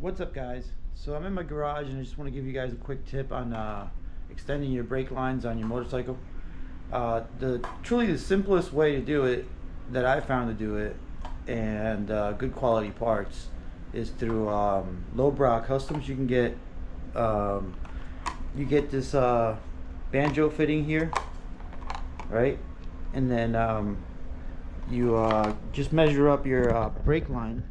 What's up, guys? So I'm in my garage and I just want to give you guys a quick tip on extending your brake lines on your motorcycle. Truly the simplest way to do it that I found to do it, and good quality parts, is through lowbrow customs. You can get this banjo fitting here, right? And then you just measure up your brake line,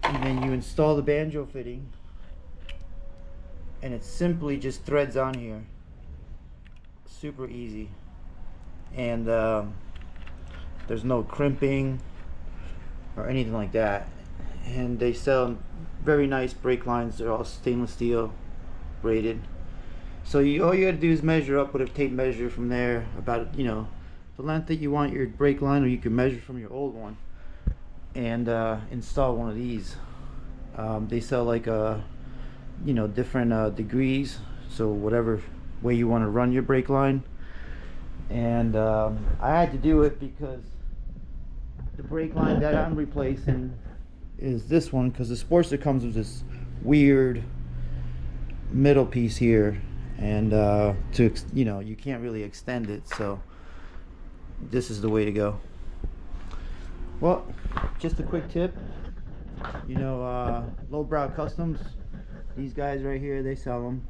and then you install the banjo fitting, and it simply just threads on here. Super easy, and there's no crimping or anything like that. And they sell very nice brake lines. They're all stainless steel braided. So all you got to do is measure up with a tape measure from there about the length that you want your brake line, or you can measure from your old one and install one of these. They sell like different degrees, so whatever way you want to run your brake line. And I had to do it because the brake line that I'm replacing is this one, because the Sportster comes with this weird middle piece here, and you can't really extend it, so this is the way to go. Well, just a quick tip, lowbrow customs, these guys right here, they sell them,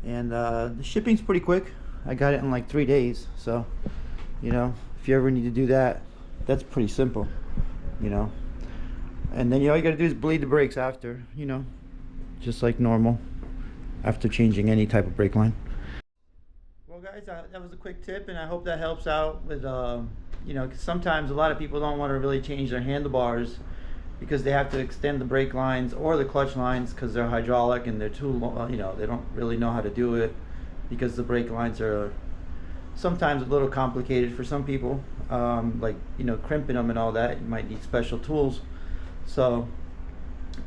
and the shipping's pretty quick. I got it in like 3 days, so if you ever need to do that, that's pretty simple. And then all you gotta do is bleed the brakes after, just like normal, after changing any type of brake line. Well, guys, that was a quick tip, and I hope that helps out with 'cause sometimes a lot of people don't want to really change their handlebars because they have to extend the brake lines or the clutch lines because they're hydraulic and they're too long. They don't really know how to do it because the brake lines are sometimes a little complicated for some people, crimping them and all that. You might need special tools. So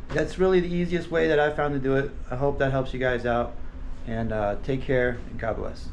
that's really the easiest way that I found to do it. I hope that helps you guys out, and take care, and God bless.